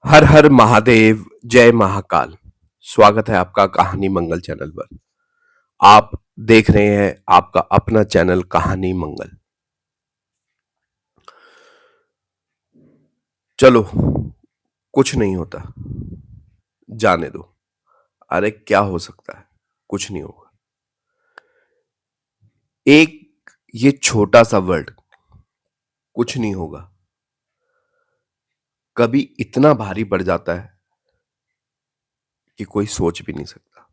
हर हर महादेव, जय महाकाल। स्वागत है आपका कहानी मंगल चैनल पर। आप देख रहे हैं आपका अपना चैनल कहानी मंगल। चलो, कुछ नहीं होता, जाने दो। अरे क्या हो सकता है, कुछ नहीं होगा। एक ये छोटा सा वर्ड, कुछ नहीं होगा, कभी इतना भारी पड़ जाता है कि कोई सोच भी नहीं सकता।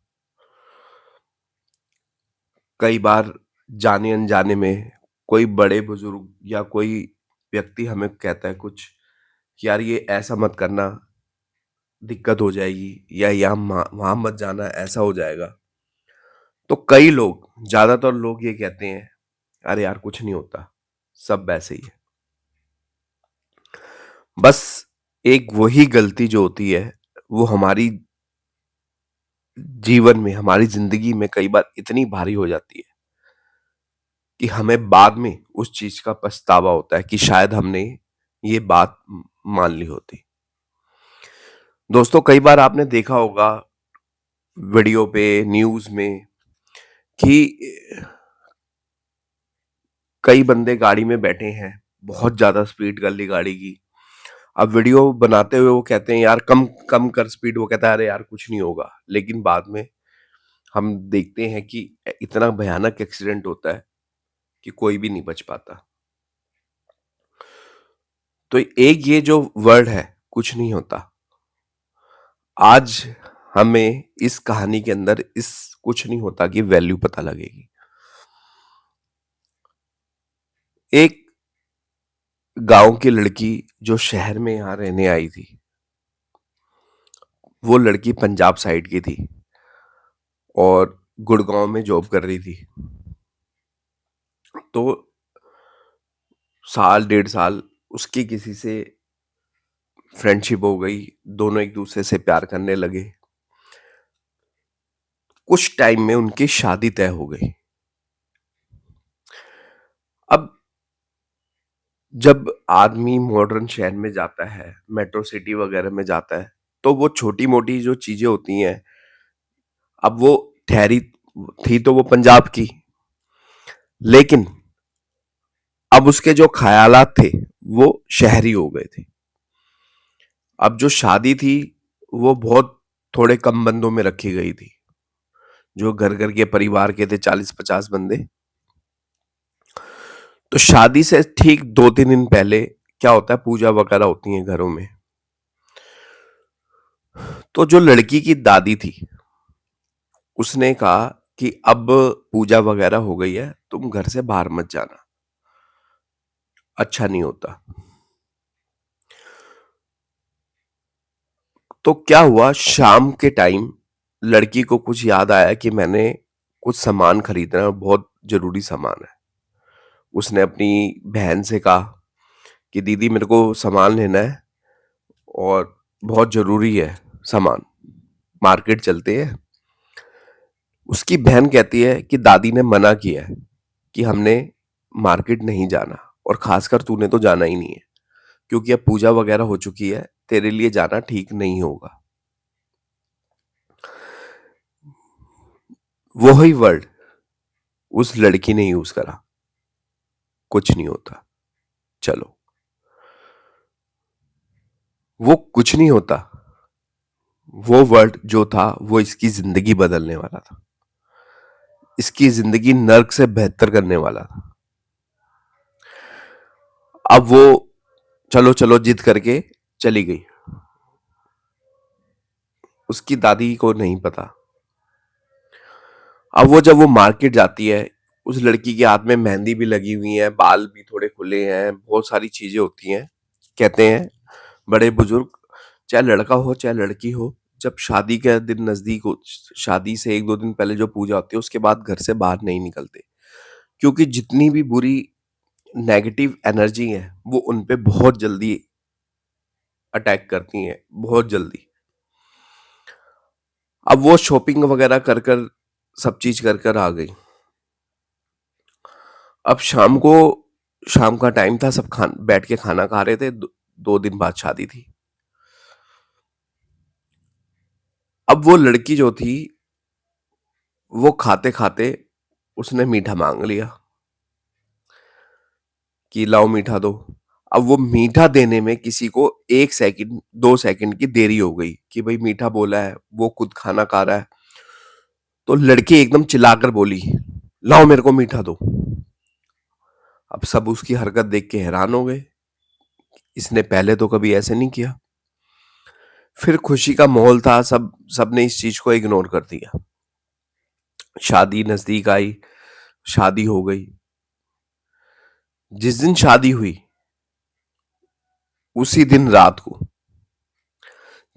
कई बार जाने अनजाने में कोई बड़े बुजुर्ग या कोई व्यक्ति हमें कहता है कुछ कि यार ये ऐसा मत करना, दिक्कत हो जाएगी, या यहाँ वहां मत जाना, ऐसा हो जाएगा। तो कई लोग, ज्यादातर लोग ये कहते हैं, अरे यार कुछ नहीं होता, सब वैसे ही है। बस एक वही गलती जो होती है, वो हमारी जीवन में, हमारी जिंदगी में कई बार इतनी भारी हो जाती है कि हमें बाद में उस चीज का पछतावा होता है कि शायद हमने ये बात मान ली होती। दोस्तों, कई बार आपने देखा होगा वीडियो पे, न्यूज में, कि कई बंदे गाड़ी में बैठे हैं, बहुत ज्यादा स्पीड कर ली गाड़ी की। अब वीडियो बनाते हुए वो कहते हैं यार कम कम कर स्पीड, वो कहता है अरे यार कुछ नहीं होगा, लेकिन बाद में हम देखते हैं कि इतना भयानक एक्सीडेंट होता है कि कोई भी नहीं बच पाता। तो एक ये जो वर्ड है, कुछ नहीं होता, आज हमें इस कहानी के अंदर इस कुछ नहीं होता की वैल्यू पता लगेगी। एक गांव की लड़की जो शहर में यहां रहने आई थी, वो लड़की पंजाब साइड की थी और गुड़गांव में जॉब कर रही थी। तो साल डेढ़ साल उसकी किसी से फ्रेंडशिप हो गई, दोनों एक दूसरे से प्यार करने लगे। कुछ टाइम में उनकी शादी तय हो गई। अब जब आदमी मॉडर्न शहर में जाता है, मेट्रो सिटी वगैरह में जाता है, तो वो छोटी मोटी जो चीजें होती हैं, अब वो ठहरी थी तो वो पंजाब की, लेकिन अब उसके जो ख्यालात थे वो शहरी हो गए थे। अब जो शादी थी वो बहुत थोड़े कम बंदों में रखी गई थी, जो घर घर के परिवार के थे, 40-50 बंदे। तो शादी से ठीक 2-3 दिन पहले क्या होता है, पूजा वगैरह होती है घरों में। तो जो लड़की की दादी थी, उसने कहा कि अब पूजा वगैरह हो गई है, तुम घर से बाहर मत जाना, अच्छा नहीं होता। तो क्या हुआ, शाम के टाइम लड़की को कुछ याद आया कि मैंने कुछ सामान खरीदना है, बहुत जरूरी सामान है। उसने अपनी बहन से कहा कि दीदी मेरे को सामान लेना है और बहुत जरूरी है सामान, मार्केट चलते हैं। उसकी बहन कहती है कि दादी ने मना किया है कि हमने मार्केट नहीं जाना, और खासकर तूने तो जाना ही नहीं है, क्योंकि अब पूजा वगैरह हो चुकी है, तेरे लिए जाना ठीक नहीं होगा। वही वर्ड उस लड़की ने यूज करा, कुछ नहीं होता। चलो, वो कुछ नहीं होता, वो वर्ड जो था वो इसकी जिंदगी बदलने वाला था, इसकी जिंदगी नर्क से बेहतर करने वाला था। अब वो चलो चलो जिद करके चली गई। उसकी दादी को नहीं पता। अब वो जब वो मार्केट जाती है, उस लड़की के हाथ में मेहंदी भी लगी हुई है, बाल भी थोड़े खुले हैं, बहुत सारी चीजें होती हैं। कहते हैं बड़े बुजुर्ग, चाहे लड़का हो चाहे लड़की हो, जब शादी का दिन नजदीक हो, शादी से 1-2 दिन पहले जो पूजा होती है उसके बाद घर से बाहर नहीं निकलते, क्योंकि जितनी भी बुरी नेगेटिव एनर्जी है वो उनपे बहुत जल्दी अटैक करती हैं, बहुत जल्दी। अब वो शॉपिंग वगैरह कर कर, सब चीज कर कर आ गई। अब शाम का टाइम था, सब खान बैठ के खाना खा रहे थे। 2 दिन बाद शादी थी। अब वो लड़की जो थी, वो खाते-खाते उसने मीठा माँग लिया कि लाओ मीठा दो। अब वो मीठा देने में किसी को 1 सेकंड, 2 सेकंड की देरी हो गई कि भई मीठा बोला है, वो खुद खाना खा रहा है। तो लड़की एकदम चिल्लाकर बोली, "लाओ मेरे को मीठा दो।" अब सब उसकी हरकत देख के हैरान हो गए। इसने पहले तो कभी ऐसे नहीं किया। फिर खुशी का माहौल था, सबने इस चीज़ को इग्नोर कर दिया। शादी नज़दीक आई, शादी हो गई। जिस दिन शादी हुई, उसी दिन रात को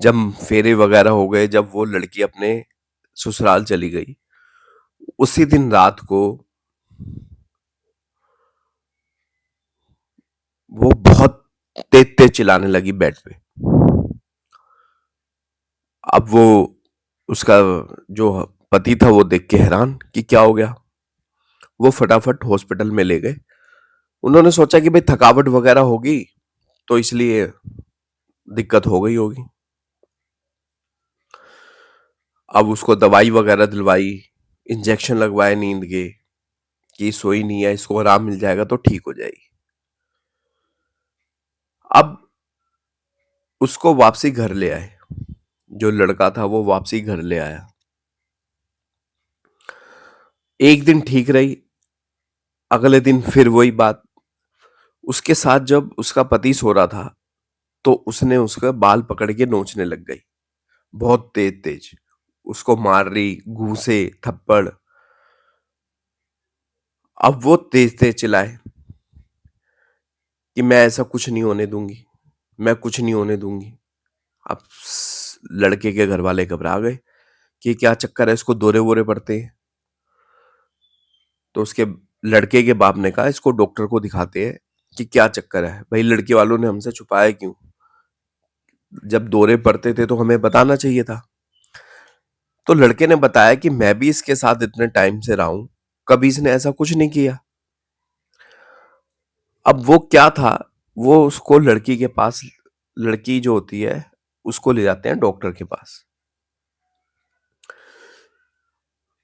जब फेरे वगैरह हो गए, जब वो लड़की अपने ससुराल चली गई, उसी दिन रात को वो बहुत तेज-तेज चिल्लाने लगी बेड पे। अब वो उसका जो पति था वो देख के हैरान कि क्या हो गया? वो फटाफट हॉस्पिटल में ले गए। उन्होंने सोचा कि भाई थकावट वगैरह होगी, तो इसलिए दिक्कत हो गई होगी। अब उसको दवाई वगैरह दिलवाई, इंजेक्शन लगवाए नींद के कि सोई नहीं है, इसको आराम मिल जाएगा तो ठीक हो जाएगी। अब उसको वापसी घर ले आए। जो लड़का था वो वापसी घर ले आया। एक दिन ठीक रही, अगले दिन फिर वही बात। उसके साथ जब उसका पति सो रहा था, तो उसने उसका बाल पकड़ के नोचने लग गई, बहुत तेज-तेज। उसको मार रही, घूंसे, थप्पड़। अब वो तेज-तेज चिल्लाए कि मैं ऐसा कुछ नहीं होने दूँगी, मैं कुछ नहीं होने दूँगी। अब लड़के के घरवाले घबरा गए कि क्या चक्कर है, इसको दौरे-वोरे पड़ते हैं। तो उसके लड़के के बाप ने कहा इसको डॉक्टर को दिखाते हैं कि क्या चक्कर है। भाई लड़के वालों ने हमसे छुपाया क्यों? जब दौरे पड़ते थे तो हमें बताना चाहिए था। तो लड़के ने बताया कि मैं भी इसके साथ इतने टाइम से रहा हूँ, कभी इसने ऐसा कुछ नहीं किया। अब वो क्या था, वो उसको लड़की के पास, लड़की जो होती है, उसको ले जाते हैं डॉक्टर के पास।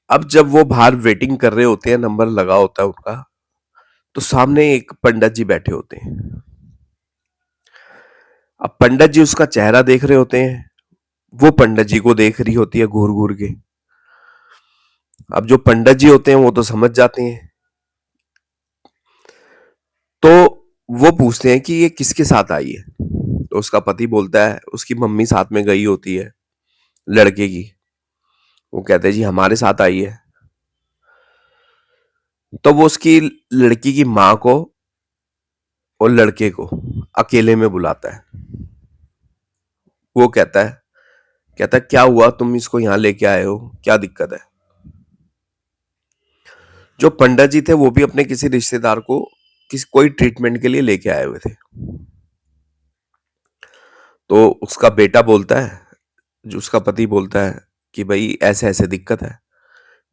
अब जब वो बाहर वेटिंग कर रहे होते हैं, नंबर लगा होता है उनका, तो सामने एक पंडित जी बैठे होते हैं। अब पंडित जी उसका चेहरा देख रहे होते हैं, वो पंडित जी को देख रही होती है घूर घूर के। अब जो पंडित जी होते हैं वो तो समझ जाते हैं, तो वो पूछते हैं कि ये किसके साथ आई है। तो उसका पति बोलता है उसकी मम्मी साथ में गई होती है लड़के की। वो कहते हैं जी हमारे साथ आई है। तो वो उसकी लड़की की माँ को और लड़के को अकेले में बुलाता है। वो कहता है क्या हुआ, तुम इसको यहाँ लेके आए हो, क्या दिक्कत है? जो पंडित जी थे वो भी अपने किसी रिश्तेदार को कोई ट्रीटमेंट के लिए लेके आए हुए थे। तो उसका बेटा बोलता है, जो उसका पति बोलता है कि भाई ऐसे ऐसे दिक्कत है।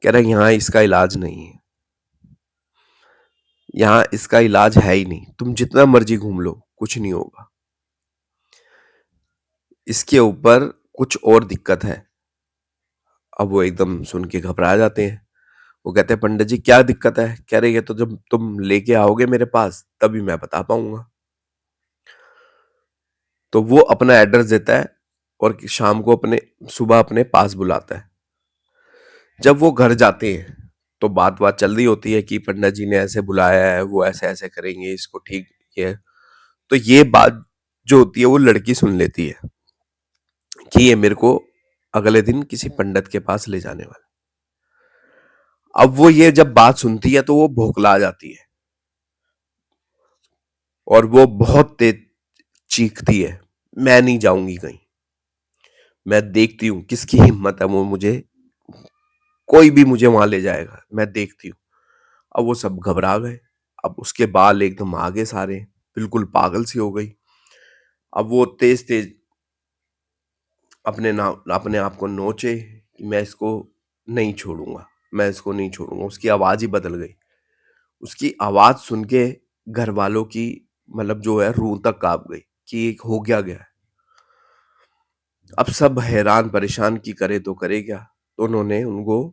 कह रहा है यहाँ इसका इलाज नहीं है, यहाँ इसका इलाज है ही नहीं, तुम जितना मर्जी घूम लो कुछ नहीं होगा, इसके ऊपर कुछ और दिक्कत है। अब वो एकदम सुन के घबरा जाते हैं। वो कहते हैं पंडित जी क्या दिक्कत है? कह रहे ये तो जब तुम लेके आओगे मेरे पास तभी मैं बता पाऊंगा। तो वो अपना एड्रेस देता है और शाम को सुबह अपने पास बुलाता है। जब वो घर जाते हैं तो बात चल रही होती है कि पंडित जी ने ऐसे बुलाया है, वो ऐसे ऐसे करेंगे, इसको ठीक है। तो ये बात जो होती है वो लड़की सुन लेती है कि ये मेरे को अगले दिन किसी पंडित के पास ले जाने वाला। अब वो ये जब बात सुनती है तो वो भौंकला जाती है और वो बहुत तेज चीखती है, मैं नहीं जाऊंगी कहीं, मैं देखती हूँ किसकी हिम्मत है, वो मुझे कोई भी मुझे वहां ले जाएगा, मैं देखती हूँ। अब वो सब घबरा गए। अब उसके बाल एकदम आगे सारे, बिल्कुल पागल सी हो गई। अब वो तेज तेज अपने आप को नोचे कि मैं इसको नहीं छोड़ूंगा, मैं इसको नहीं छोड़ूंगा। उसकी आवाज ही बदल गई। उसकी आवाज सुन के घर वालों की मतलब जो है रूह तक कांप गई कि एक हो गया गया है। अब सब हैरान परेशान कि करे तो करे क्या? तो उन्होंने उनको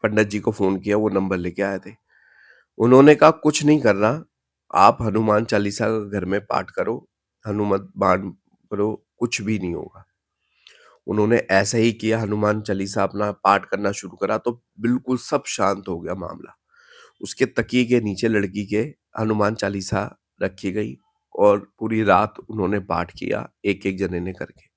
पंडित जी को फ़ोन किया, वो नंबर लेके आए थे। उन्होंने कहा कुछ नहीं करना, आप हनुमान चालीसा का घर में पाठ करो, हनुमत बाण करो, कुछ भी नहीं होगा। उन्होंने ऐसा ही किया, हनुमान चालीसा अपना पाठ करना शुरू करा तो बिल्कुल सब शांत हो गया मामला। उसके तकिए के नीचे लड़की के हनुमान चालीसा रखी गई और पूरी रात उन्होंने पाठ किया, एक-एक जने ने करके।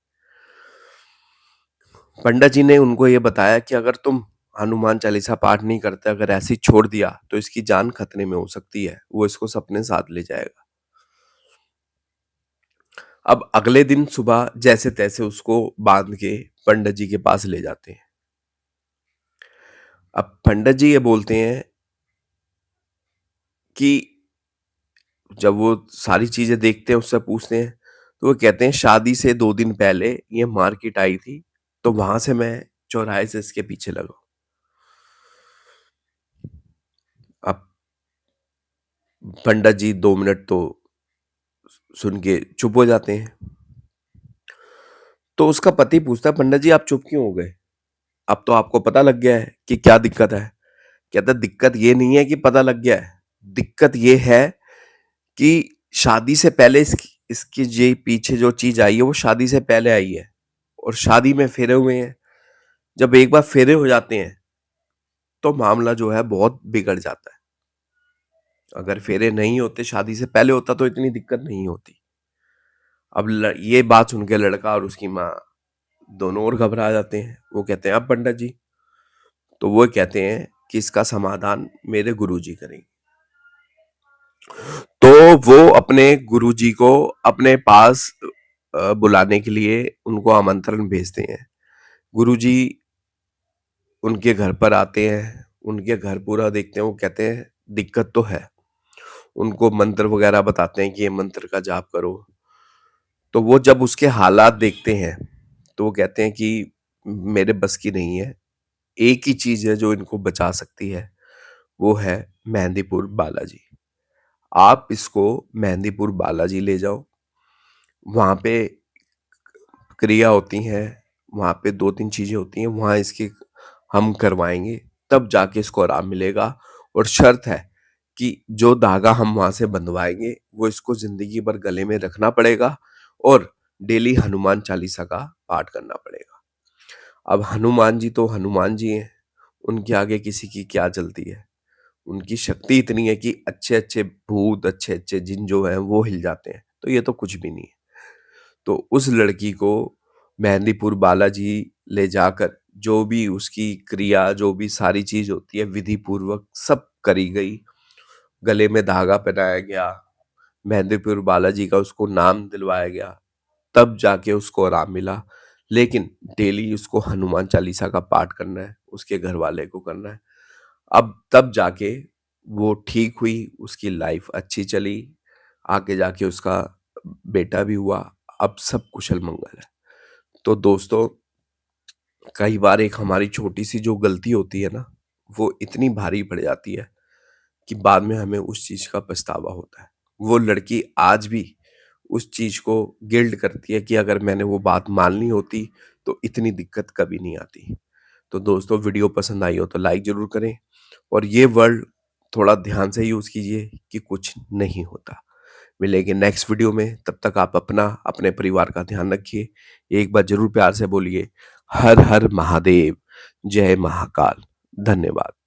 पंडित जी ने उनको ये बताया कि अगर तुम हनुमान चालीसा पाठ नहीं करते, अगर ऐसे ही छोड़ दिया, तो इसकी जान खतरे में हो सकती है। वो इसको अपने साथ ले जाएगा। अब अगले दिन सुबह जैसे-तैसे उसको बाँध के पंडित जी के पास ले जाते हैं। अब पंडित जी ये बोलते हैं कि जब वो सारी चीज़ें देखते हैं, उससे पूछते हैं, तो वो कहते हैं शादी से 2 दिन पहले ये मार्केट आई थी, तो वहाँ से मैं चौराहे से इसके पीछे लगा। अब पंडित जी 2 मिनट तो सुन के चुप हो जाते हैं। तो उसका पति पूछता है, "पंडित जी आप चुप क्यों हो गए? अब तो आपको पता लग गया है कि क्या दिक्कत है?" कहता है, "दिक्कत ये नहीं है कि पता लग गया है, दिक्कत ये है कि शादी से पहले इसकी इसकी जे पीछे जो चीज़ आई है, वो शादी से पहले आई है और शादी में फेरे हुए हैं। जब एक बार फेरे हो जाते हैं, तो मामला जो है बहुत बिगड़ जाता है। अगर फेरे नहीं होते, शादी से पहले होता तो इतनी दिक्कत नहीं होती।" अब ये बात सुन के लड़का और उसकी माँ दोनों और घबरा जाते हैं। वो कहते हैं, "अब पंडित जी?" तो वो कहते हैं कि इसका समाधान मेरे गुरुजी करेंगे। तो वो अपने गुरुजी को अपने पास बुलाने के लिए उनको आमंत्रण भेजते हैं। गुरुजी उनके घर पर आते हैं, उनके घर पूरा देखते हैं, वो कहते हैं दिक्कत तो है। उनको मंत्र वगैरह बताते हैं कि ये मंत्र का जाप करो। तो वो जब उसके हालात देखते हैं, तो वो कहते हैं कि मेरे बस की नहीं है। एक ही चीज़ है जो इनको बचा सकती है, वो है मेहंदीपुर बालाजी। आप इसको मेहंदीपुर बालाजी ले जाओ, वहाँ पे क्रिया होती हैं, वहाँ पे 2-3 चीज़ें होती हैं, वहाँ इसकी हम करवाएँगे, तब जाके इसको आराम मिलेगा और शर्त है कि जो धागा हम वहाँ से बँधवाएँगे, वो इसको ज़िंदगी भर गले में रखना पड़ेगा और डेली हनुमान चालीसा का पाठ करना पड़ेगा। अब हनुमान जी तो हनुमान जी हैं, उनके आगे किसी की क्या चलती है। उनकी शक्ति इतनी है कि अच्छे-अच्छे भूत, अच्छे-अच्छे जिन जो हैं वो हिल जाते हैं, तो ये तो कुछ भी नहीं है। तो उस लड़की को मेहंदीपुर बालाजी ले जाकर जो भी उसकी क्रिया, जो भी सारी चीज़ होती है विधि पूर्वक सब करी गई। गले में धागा पहनाया गया, मेहंदीपुर बालाजी का उसको नाम दिलवाया गया, तब जाके उसको आराम मिला। लेकिन डेली उसको हनुमान चालीसा का पाठ करना है, उसके घरवाले को करना है। अब तब जाके वो ठीक हुई, उसकी लाइफ अच्छी चली, आगे जाके उसका बेटा भी हुआ, अब सब कुशल-मंगल है। तो दोस्तों, कई बार एक हमारी छोटी-सी जो गलती होती है ना, वो इतनी भारी पड़ जाती है कि बाद में हमें उस चीज़ का पछतावा होता है। वो लड़की आज भी उस चीज़ को गिल्ट करती है कि अगर मैंने वो बात मान ली होती, तो इतनी दिक्कत कभी नहीं आती। तो दोस्तों, वीडियो पसंद आई हो तो लाइक ज़रूर करें और ये वर्ड थोड़ा ध्यान से यूज़ कीजिए कि कुछ नहीं होता। मिलेंगे नेक्स्ट वीडियो में, तब तक आप अपना, अपने परिवार का ध्यान रखिए। एक बार ज़रूर प्यार से बोलिए, हर हर महादेव, जय महाकाल। धन्यवाद।